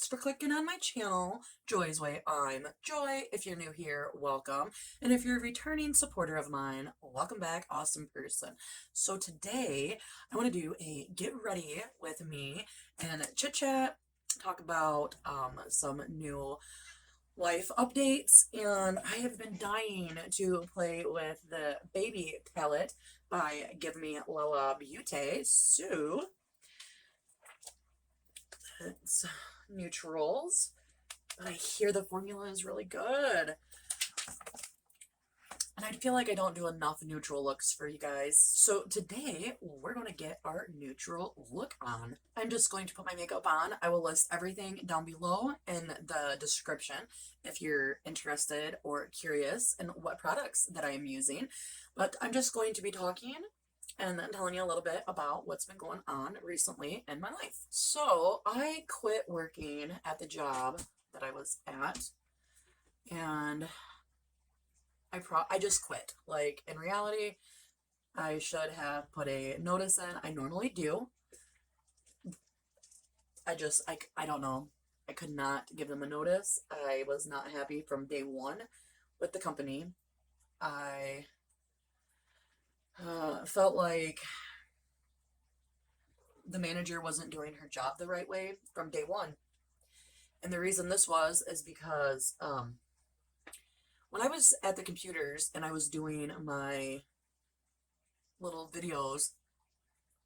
for clicking on my channel, Joy's Way. I'm Joy. If you're new here, welcome. And if you're a returning supporter of mine, welcome back, awesome person. So today, I want to do a get ready with me and chit chat, talk about some new life updates, and I have been dying to play with the baby palette by Give Me Lala Beauty. So it's neutrals. I hear the formula is really good. And I feel like I don't do enough neutral looks for you guys. So today, we're going to get our neutral look on. I'm just going to put my makeup on. I will list everything down below in the description if you're interested or curious in what products that I am using. But I'm just going to be talking and then telling you a little bit about what's been going on recently in my life. So I quit working at the job that I was at, and I just quit. Like, in reality, I should have put a notice in. I normally do. I don't know. I could not give them a notice. I was not happy from day one with the company. I felt like the manager wasn't doing her job the right way from day one. And the reason this was is because when I was at the computers and I was doing my little videos,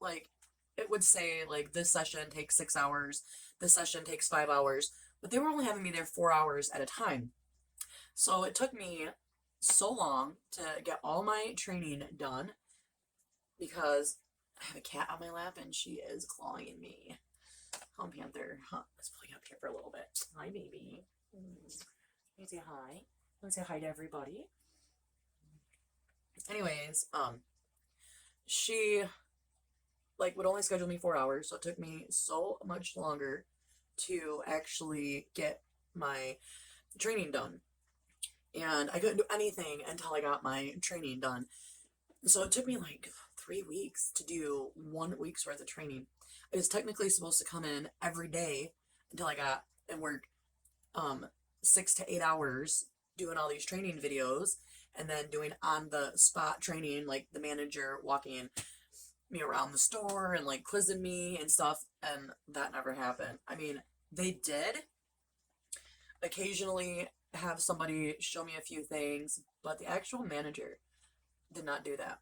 like, it would say, like, this session takes 6 hours, this session takes 5 hours, but they were only having me there 4 hours at a time. So it took me so long to get all my training done because I have a cat on my lap and she is clawing me. Home Panther. Let's pull you up here for a little bit. Hi, baby. Can you say hi? Can you say hi to everybody? Anyways, she would only schedule me 4 hours, so it took me so much longer to actually get my training done. And I couldn't do anything until I got my training done. So it took me like 3 weeks to do 1 week's worth of training. I was technically supposed to come in every day until I got and work 6 to 8 hours doing all these training videos and then doing on the spot training, like the manager walking me around the store and like quizzing me and stuff, and that never happened. I mean, they did occasionally have somebody show me a few things, but the actual manager did not do that.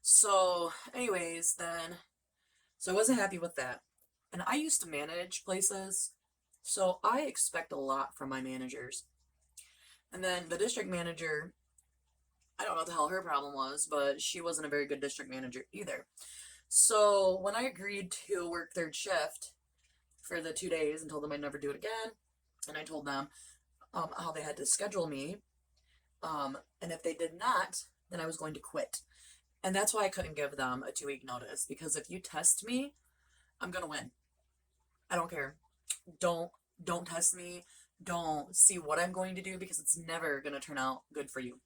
So anyways, so I wasn't happy with that. And I used to manage places, so I expect a lot from my managers. And then the district manager, I don't know what the hell her problem was, but she wasn't a very good district manager either. So when I agreed to work third shift for the 2 days and told them I'd never do it again, and I told them how they had to schedule me, and if they did not, then I was going to quit. And that's why I couldn't give them a 2-week notice, because if you test me, I'm gonna win. I don't care. Don't test me. Don't see what I'm going to do, because it's never gonna turn out good for you.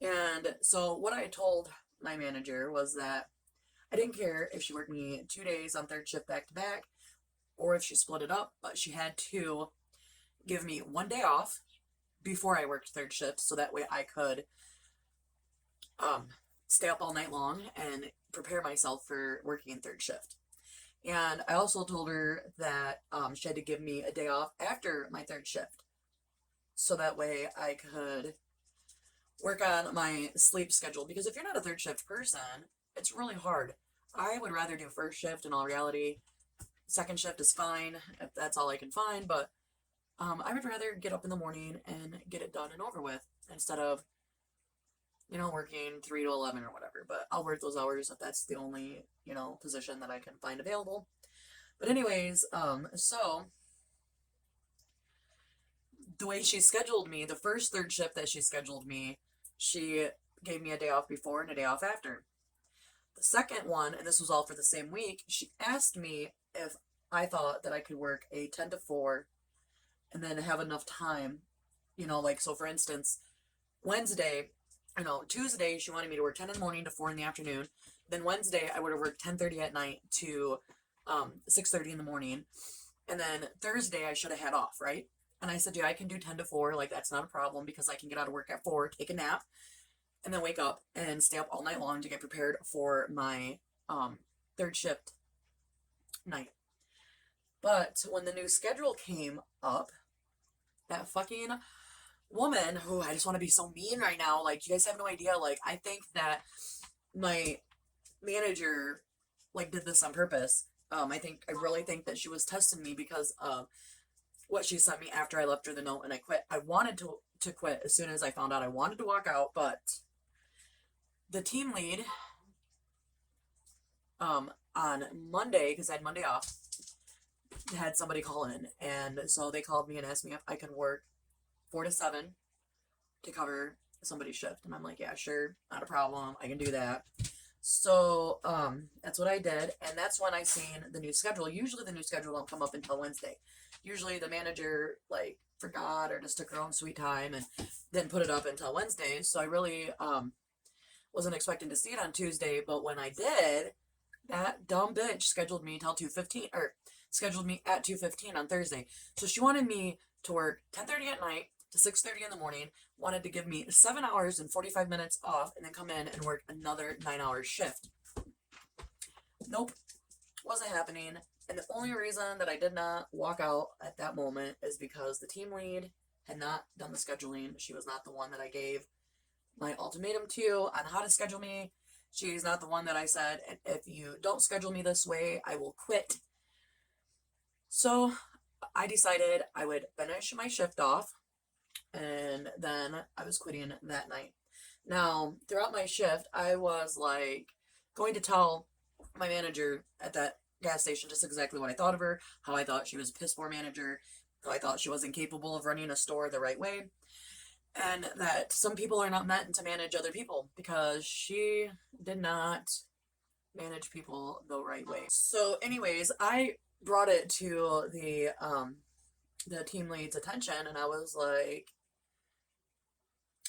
And so what I told my manager was that I didn't care if she worked me 2 days on third shift back to back, or if she split it up, but she had to give me 1 day off before I worked third shift, so that way I could stay up all night long and prepare myself for working in third shift. And I also told her that she had to give me a day off after my third shift, so that way I could work on my sleep schedule, because if you're not a third shift person, it's really hard. I would rather do first shift in all reality. Second shift is fine if that's all I can find, but I would rather get up in the morning and get it done and over with instead of, working 3 to 11 or whatever. But I'll work those hours if that's the only, position that I can find available. But anyways, so the way she scheduled me, the first third shift that she scheduled me, she gave me a day off before and a day off after. The second one, and this was all for the same week, she asked me if I thought that I could work a 10 to 4 and then have enough time, so for instance, Tuesday she wanted me to work 10 in the morning to 4 in the afternoon. Then Wednesday I would have worked 10:30 at night to 6:30 in the morning. And then Thursday I should have had off, right? And I said, yeah, I can do 10 to 4. Like, that's not a problem because I can get out of work at 4, take a nap, and then wake up and stay up all night long to get prepared for my third shift night. But when the new schedule came up, that fucking woman who, I just want to be so mean right now. Like, you guys have no idea. Like, I think that my manager, like, did this on purpose. I really think that she was testing me because of what she sent me after I left her the note and I quit. I wanted to quit as soon as I found out. I wanted to walk out, but the team lead, on Monday, because I had Monday off, had somebody call in, and so they called me and asked me if I could work 4 to 7 to cover somebody's shift, and I'm like, yeah, sure, not a problem, I can do that. So that's what I did, and that's when I seen the new schedule. Usually the new schedule don't come up until Wednesday. Usually the manager like forgot or just took her own sweet time and didn't put it up until Wednesday. So I really wasn't expecting to see it on Tuesday, but when I did, that dumb bitch scheduled me till 2:15, or scheduled me at 2:15 on Thursday. So she wanted me to work 10:30 at night to 6:30 in the morning, wanted to give me 7 hours and 45 minutes off, and then come in and work another 9-hour shift. Nope, wasn't happening. And the only reason that I did not walk out at that moment is because the team lead had not done the scheduling. She was not the one that I gave my ultimatum to on how to schedule me. She's not the one that I said, if you don't schedule me this way, I will quit. So I decided I would finish my shift off, and then I was quitting that night. Now, throughout my shift, I was like going to tell my manager at that gas station just exactly what I thought of her, how I thought she was a piss poor manager, how I thought she was incapable of running a store the right way, and that some people are not meant to manage other people because she did not manage people the right way. So anyways, I brought it to the team lead's attention, and I was like,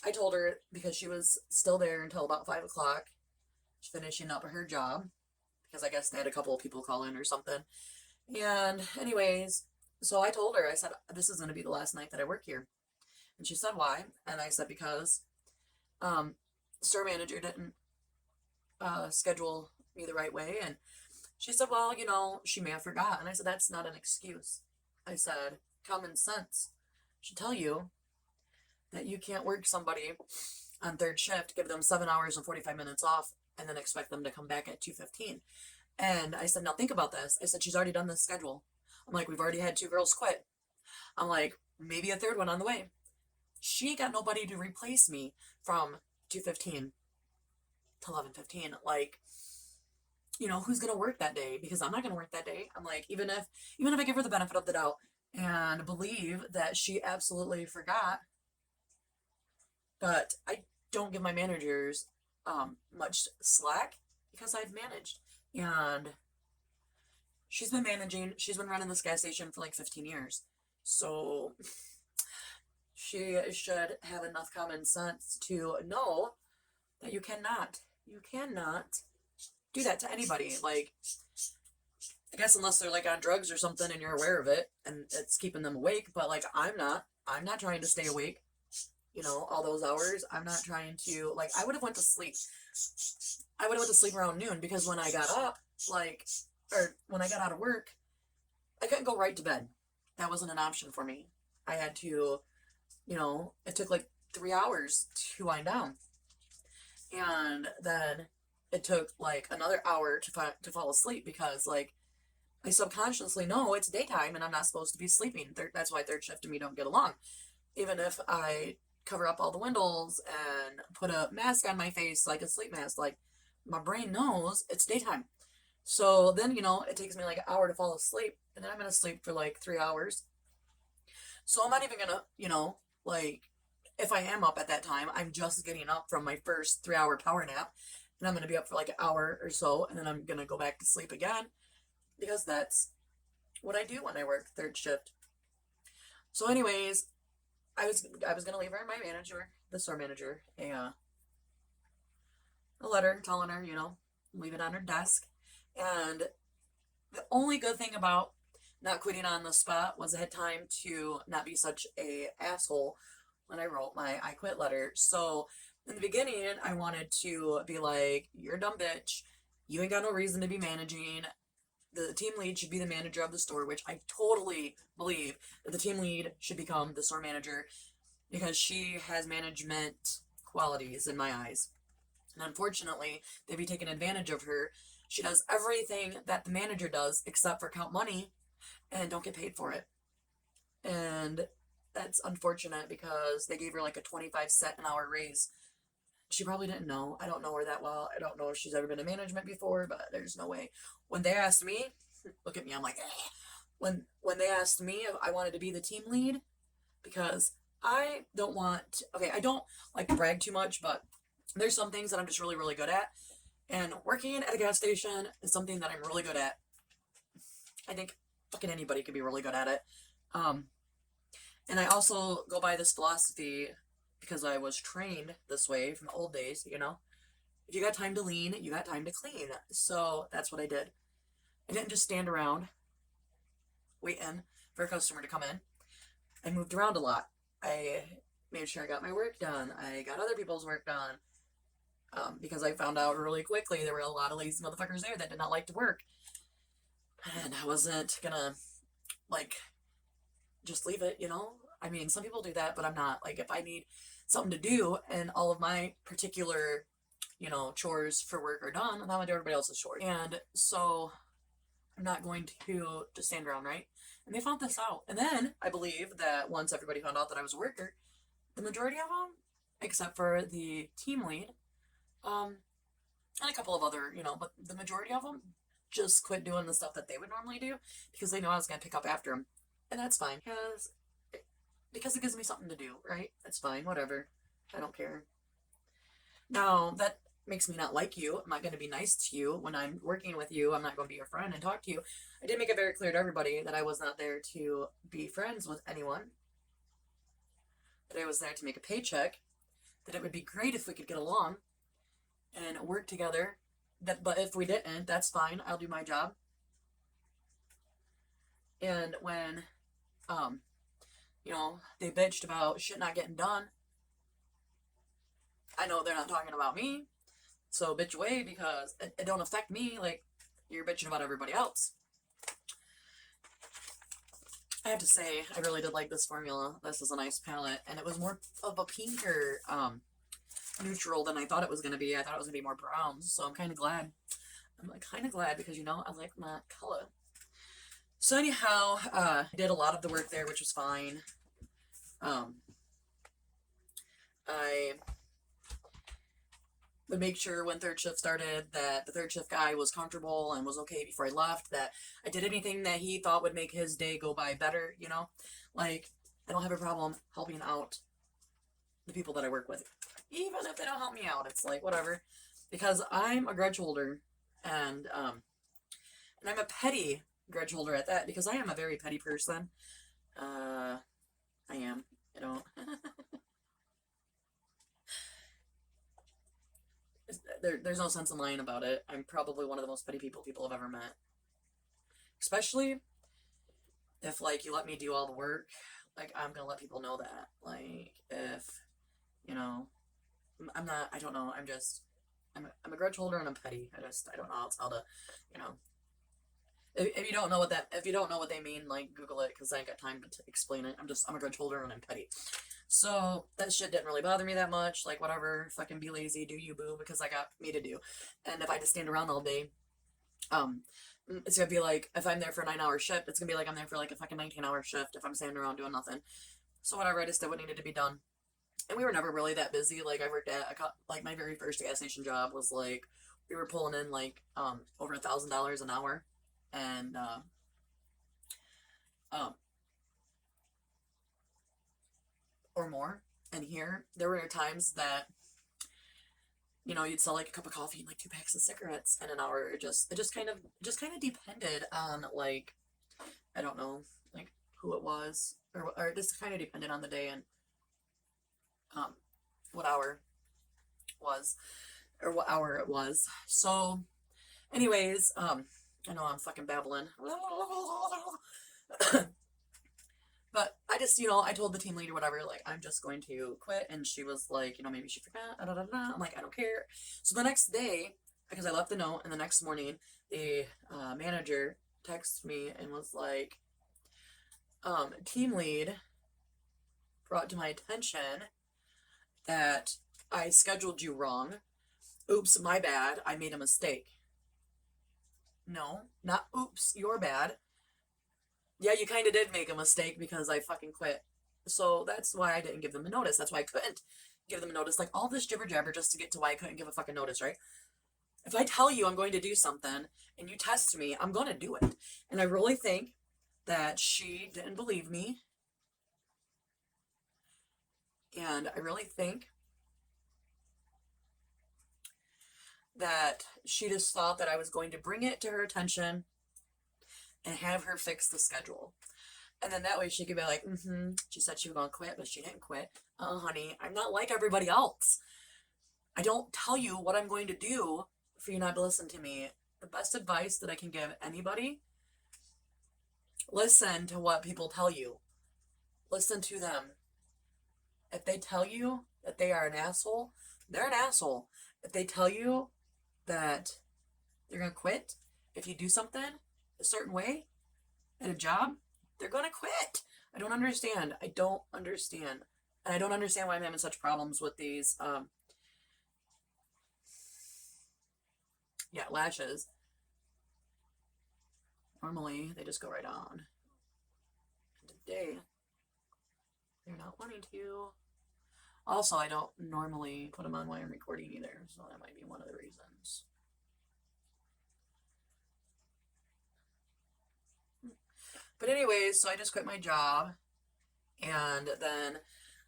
I told her, because she was still there until about 5 o'clock finishing up her job, because I guess they had a couple of people call in or something. And anyways, so I told her, I said, this is going to be the last night that I work here. And she said, why? And I said, because store manager didn't schedule me the right way. And she said, well, you know, she may have forgot. And I said, that's not an excuse. I said, common sense should tell you that you can't work somebody on third shift, give them 7 hours and 45 minutes off, and then expect them to come back at 2:15. And I said, now think about this. I said, she's already done this schedule. I'm like, we've already had 2 girls quit. I'm like, maybe a third one on the way. She got nobody to replace me from 2:15 to 11:15. Like, you know, who's gonna work that day? Because I'm not gonna work that day. I'm like, even if I give her the benefit of the doubt and believe that she absolutely forgot, but I don't give my managers much slack because I've managed. And she's been running this gas station for like 15 years. So she should have enough common sense to know that you cannot do that to anybody. Like, I guess unless they're like on drugs or something and you're aware of it and it's keeping them awake, but like I'm not trying to stay awake, you know, all those hours. I'm not trying to, like, I would have went to sleep around noon, because when I got up, like, or when I got out of work, I couldn't go right to bed. That wasn't an option for me. I had to, you know, it took like 3 hours to wind down, and then it took like another hour to fall asleep, because like I subconsciously know it's daytime and I'm not supposed to be sleeping. That's why third shift and me don't get along. Even if I cover up all the windows and put a mask on my face, like a sleep mask, like my brain knows it's daytime. So then, you know, it takes me like an hour to fall asleep, and then I'm gonna sleep for like 3 hours. So I'm not even gonna, you know, like, if I am up at that time, I'm just getting up from my first 3-hour power nap, and I'm gonna be up for like an hour or so, and then I'm gonna go back to sleep again, because that's what I do when I work third shift. So anyways, I was gonna leave her, my manager, the store manager, a letter telling her, you know, leave it on her desk. And the only good thing about not quitting on the spot was I had time to not be such a asshole when I wrote my I quit letter. So in the beginning, I wanted to be like, you're a dumb bitch. You ain't got no reason to be managing. The team lead should be the manager of the store, which I totally believe that the team lead should become the store manager because she has management qualities in my eyes. And unfortunately, they'd be taking advantage of her. She does everything that the manager does except for count money and don't get paid for it. And that's unfortunate because they gave her like a 25 cent an hour raise. She probably didn't know. I don't know her that well. I don't know if she's ever been in management before, but there's no way. When they asked me, look at me, I'm like, eh. When they asked me if I wanted to be the team lead, because I don't want, okay, I don't like to brag too much, but there's some things that I'm just really, really good at. And working at a gas station is something that I'm really good at. I think fucking anybody could be really good at it. And I also go by this philosophy because I was trained this way from the old days, you know? If you got time to lean, you got time to clean. So that's what I did. I didn't just stand around waiting for a customer to come in. I moved around a lot. I made sure I got my work done. I got other people's work done. Because I found out really quickly there were a lot of lazy motherfuckers there that did not like to work. And I wasn't gonna, like, just leave it, you know? I mean, some people do that, but I'm not. Like, if I need something to do and all of my particular, you know, chores for work are done, then I'm gonna do everybody else's chores. And so I'm not going to just stand around, right? And they found this out. And then I believe that once everybody found out that I was a worker, the majority of them, except for the team lead, and a couple of other, you know, but the majority of them just quit doing the stuff that they would normally do because they know I was going to pick up after them. And that's fine because it gives me something to do, right? That's fine, whatever. I don't care. Now, that makes me not like you. I'm not going to be nice to you when I'm working with you. I'm not going to be your friend and talk to you. I did make it very clear to everybody that I was not there to be friends with anyone, that I was there to make a paycheck, that it would be great if we could get along and work together. But if we didn't, that's fine. I'll do my job. And when, you know, they bitched about shit not getting done, I know they're not talking about me, so bitch away because it don't affect me like you're bitching about everybody else. I have to say, I really did like this formula. This is a nice palette, and it was more of a pinker, neutral than I thought it was going to be. I thought it was going to be more brown, so I'm kind of glad. I'm like kind of glad because, you know, I like my color. So anyhow, I did a lot of the work there, which was fine. I would make sure when third shift started that the third shift guy was comfortable and was okay before I left, that I did anything that he thought would make his day go by better, you know? Like, I don't have a problem helping out the people that I work with. Even if they don't help me out, it's like, whatever. Because I'm a grudge holder, and I'm a petty grudge holder at that, because I am a very petty person. I am, you know. There's no sense in lying about it. I'm probably one of the most petty people have ever met. Especially if, like, you let me do all the work. Like, I'm gonna let people know that. Like, if, you know, I'm not, I don't know, I'm a grudge holder and I'm petty. I don't know how to, you know. If you don't know what they mean, like, Google it, because I ain't got time to explain it. I'm a grudge holder and I'm petty. So that shit didn't really bother me that much. Like, whatever, fucking be lazy, do you, boo, because I got me to do. And if I just stand around all day, it's gonna be like, if I'm there for a 9-hour shift, it's gonna be like I'm there for like a fucking 19-hour shift if I'm standing around doing nothing. So whatever, I just did what needed to be done. And we were never really that busy. Like, I worked at like my very first gas station job was like, we were pulling in like over $1,000 an hour, and or more. And here there were times that, you know, you'd sell like a cup of coffee and like 2 packs of cigarettes in an hour. It just kind of depended on, like, I don't know, like, who it was, or it just kind of depended on the day and what hour was, or what hour it was. So anyways, I know I'm fucking babbling. But I just, you know, I told the team leader, whatever, like, I'm just going to quit. And she was like, you know, maybe she forgot. Da, da, da, da. I'm like, I don't care. So the next day, because I left the note, and the next morning, the manager texted me and was like, team lead brought to my attention that I scheduled you wrong. Oops, my bad. I made a mistake. No, not oops, your bad. Yeah, you kind of did make a mistake because I fucking quit. So that's why I didn't give them a notice. That's why I couldn't give them a notice. Like all this jibber jabber just to get to why I couldn't give a fucking notice, right? If I tell you I'm going to do something and you test me, I'm going to do it. And I really think that she didn't believe me. And I really think that she just thought that I was going to bring it to her attention and have her fix the schedule. And then that way she could be like, she said she was going to quit, but she didn't quit. Honey, I'm not like everybody else. I don't tell you what I'm going to do for you not to listen to me. The best advice that I can give anybody, listen to what people tell you. Listen to them. If they tell you that they are an asshole, they're an asshole. If they tell you that they're going to quit if you do something a certain way at a job, they're going to quit. I don't understand. I don't understand. And I don't understand why I'm having such problems with these, lashes. Normally, they just go right on. And today, they're not wanting to. Also, I don't normally put them on while I'm recording either, so that might be one of the reasons. But anyways, so I just quit my job, and then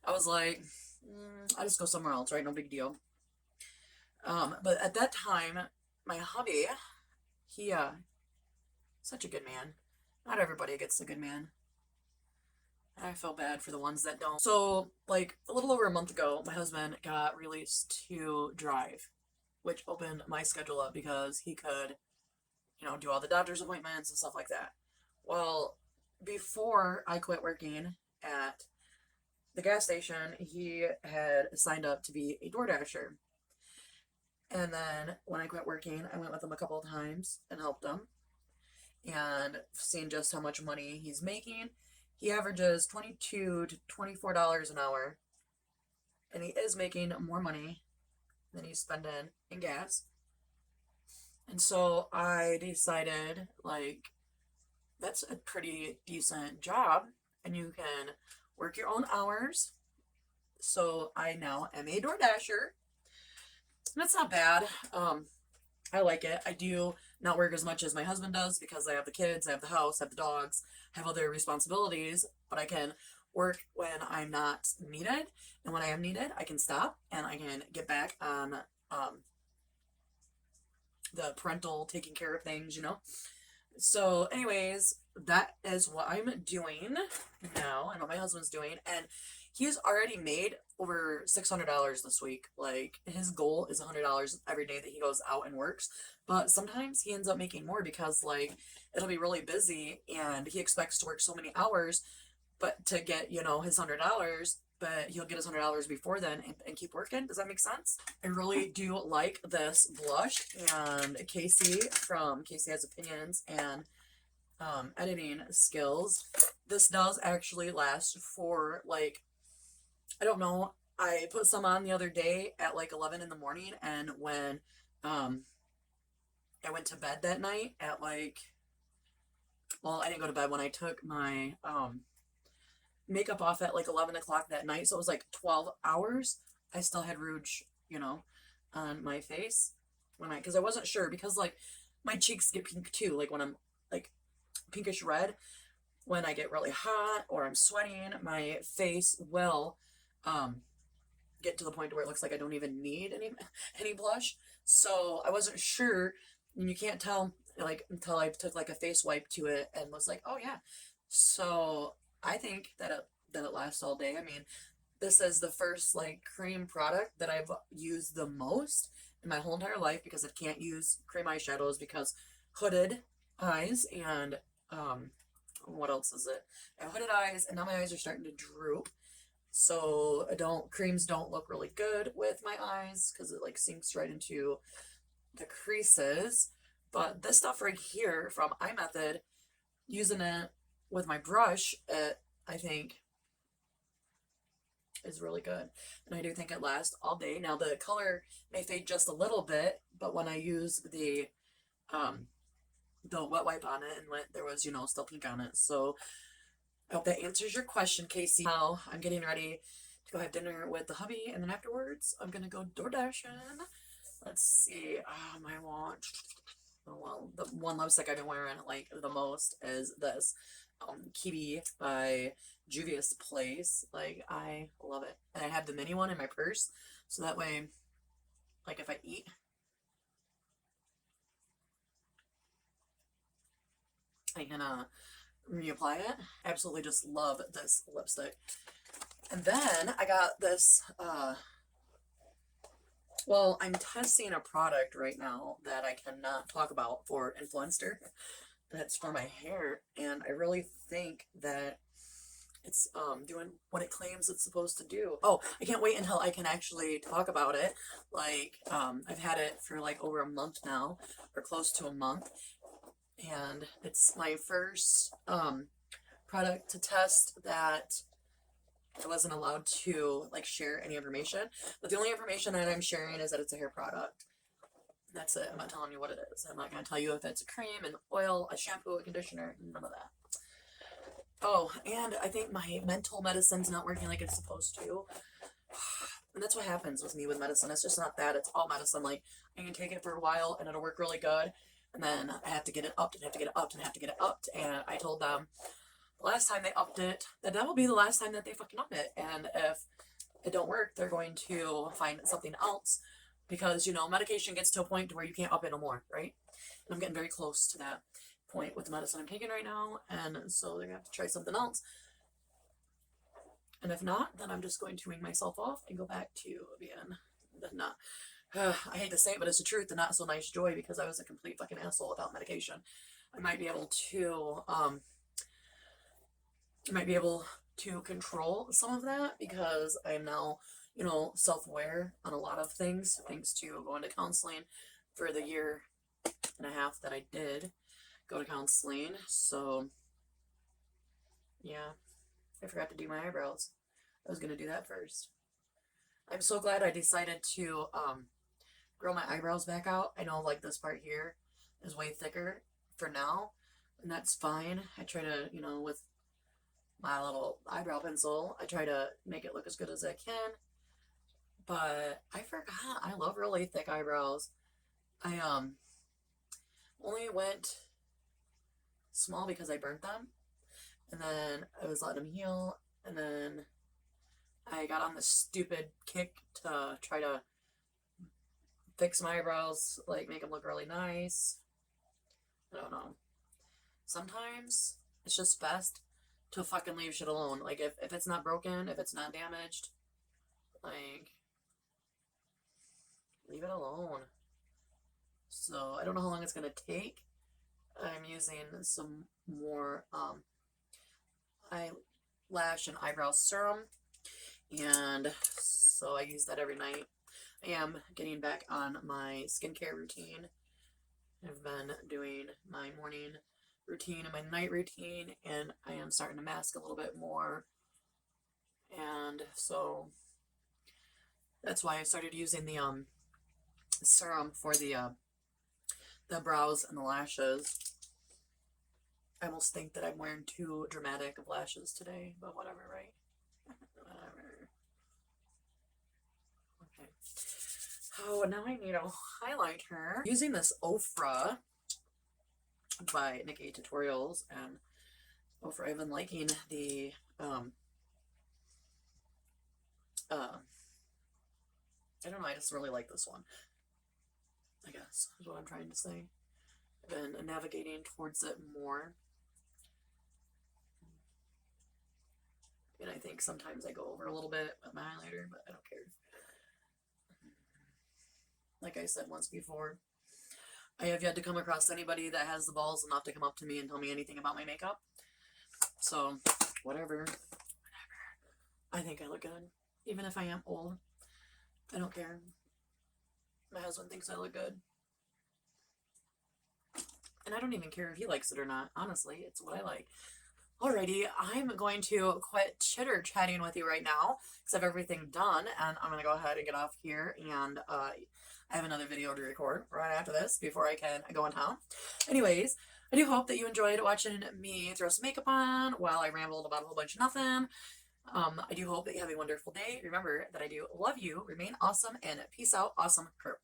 I was like, I'll just go somewhere else, right? No big deal. But at that time, my hubby, he, such a good man. Not everybody gets a good man. I feel bad for the ones that don't. So, like, a little over a month ago, my husband got released to drive, which opened my schedule up because he could, you know, do all the doctor's appointments and stuff like that. Well, before I quit working at the gas station, he had signed up to be a DoorDasher. And then when I quit working, I went with him a couple of times and helped him. And seeing just how much money he's making, he averages $22 to $24 an hour. And he is making more money than he's spending in gas. And so I decided, like, that's a pretty decent job. And you can work your own hours. So I now am a DoorDasher. And it's not bad. I like it. I do not work as much as my husband does because I have the kids, I have the house, I have the dogs, I have other responsibilities, but I can work when I'm not needed, and when I am needed, I can stop and I can get back on the parental taking care of things, you know? So anyways, that is what I'm doing now and what my husband's doing, and he's already made over $600 this week. Like, his goal is $100 every day that he goes out and works. But sometimes he ends up making more because, like, it'll be really busy and he expects to work so many hours, but to get, you know, his $100, but he'll get his $100 before then and keep working. Does that make sense? I really do like this blush, and Casey from Casey Has Opinions and editing skills. This does actually last for, like, I don't know. I put some on the other day at like 11 in the morning, and when I went to bed that night at like, well, I didn't go to bed when I took my makeup off at like 11 o'clock that night, so it was like 12 hours. I still had rouge, you know, on my face because I wasn't sure, because like my cheeks get pink too, like when I'm like pinkish red when I get really hot or I'm sweating, my face will get to the point where it looks like I don't even need any blush. So I wasn't sure, and you can't tell like until I took like a face wipe to it and was like, oh yeah. So I think that it lasts all day. I mean, this is the first like cream product that I've used the most in my whole entire life, because I can't use cream eyeshadows because hooded eyes and what else is it? I have hooded eyes, and now my eyes are starting to droop. So creams don't look really good with my eyes because it like sinks right into the creases. But this stuff right here from iMETHOD, using it with my brush, I think is really good. And I do think it lasts all day. Now the color may fade just a little bit, but when I use the wet wipe on it, and there was, still pink on it. So I hope that answers your question, Casey. Now I'm getting ready to go have dinner with the hubby, and then afterwards I'm gonna go door dashing. Let's see. I want. Oh, well, the one lipstick I've been wearing like the most is this KEBI by Juvia's Place. Like, I love it, and I have the mini one in my purse, so that way, like, if I eat, I can reapply it. I absolutely just love this lipstick. And then I got this well, I'm testing a product right now that I cannot talk about for Influencer. That's for my hair, and I really think that it's doing what it claims it's supposed to do. Oh, I can't wait until I can actually talk about it. Like, I've had it for like over a month now, or close to a month, and it's my first product to test that I wasn't allowed to like share any information, but the only information that I'm sharing is that it's a hair product. That's it. I'm not telling you what it is. I'm not going to tell you if it's a cream, an oil, a shampoo, a conditioner, none of that. Oh, and I think my mental medicine's not working like it's supposed to. And that's what happens with me with medicine. It's just not that. It's all medicine. Like, I can take it for a while and it'll work really good. And then I have to get it upped and have to get it upped and have to get it upped. And I told them the last time they upped it, that will be the last time that they fucking up it. And if it don't work, they're going to find something else. Because, medication gets to a point to where you can't up it no more, right? And I'm getting very close to that point with the medicine I'm taking right now. And so they're going to have to try something else. And if not, then I'm just going to wing myself off and go back to being the not, I hate to say it, but it's the truth, the not so nice Joy, because I was a complete fucking asshole without medication. I might be able to control some of that because I'm now, self-aware on a lot of things, thanks to going to counseling for the year and a half that I did go to counseling. So, yeah, I forgot to do my eyebrows. I was going to do that first. I'm so glad I decided to grow my eyebrows back out. I know, like, this part here is way thicker for now, and that's fine. I try to, with my little eyebrow pencil, I try to make it look as good as I can. But I forgot, I love really thick eyebrows. I only went small because I burnt them, and then I was letting them heal, and then I got on this stupid kick to try to fix my eyebrows, like make them look really nice. I don't know. Sometimes it's just best to fucking leave shit alone. Like, if it's not broken, if it's not damaged, like, leave it alone. So, I don't know how long it's going to take. I'm using some more eyelash and eyebrow serum. And so I use that every night. I am getting back on my skincare routine. I've been doing my morning routine and my night routine, and I am starting to mask a little bit more. And so that's why I started using the serum for the brows and the lashes. I almost think that I'm wearing too dramatic of lashes today, but whatever, right? Whatever. Okay. Oh, now I need a highlighter. Using this OFRA by NIKKIETUTORIALS, and OFRA, I've been liking the I don't know, I just really like this one, I guess, is what I'm trying to say. I've been navigating towards it more. And I think sometimes I go over a little bit with my highlighter, but I don't care. Like I said once before, I have yet to come across anybody that has the balls enough to come up to me and tell me anything about my makeup. So, whatever. I think I look good. Even if I am old. I don't care. My husband thinks I look good. And I don't even care if he likes it or not. Honestly, it's what I like. Alrighty, I'm going to quit chitter chatting with you right now because I have everything done, and I'm going to go ahead and get off here, and I have another video to record right after this before I can go in town. Anyways, I do hope that you enjoyed watching me throw some makeup on while I rambled about a whole bunch of nothing. I do hope that you have a wonderful day. Remember that I do love you, remain awesome, and peace out, awesome, Kurt.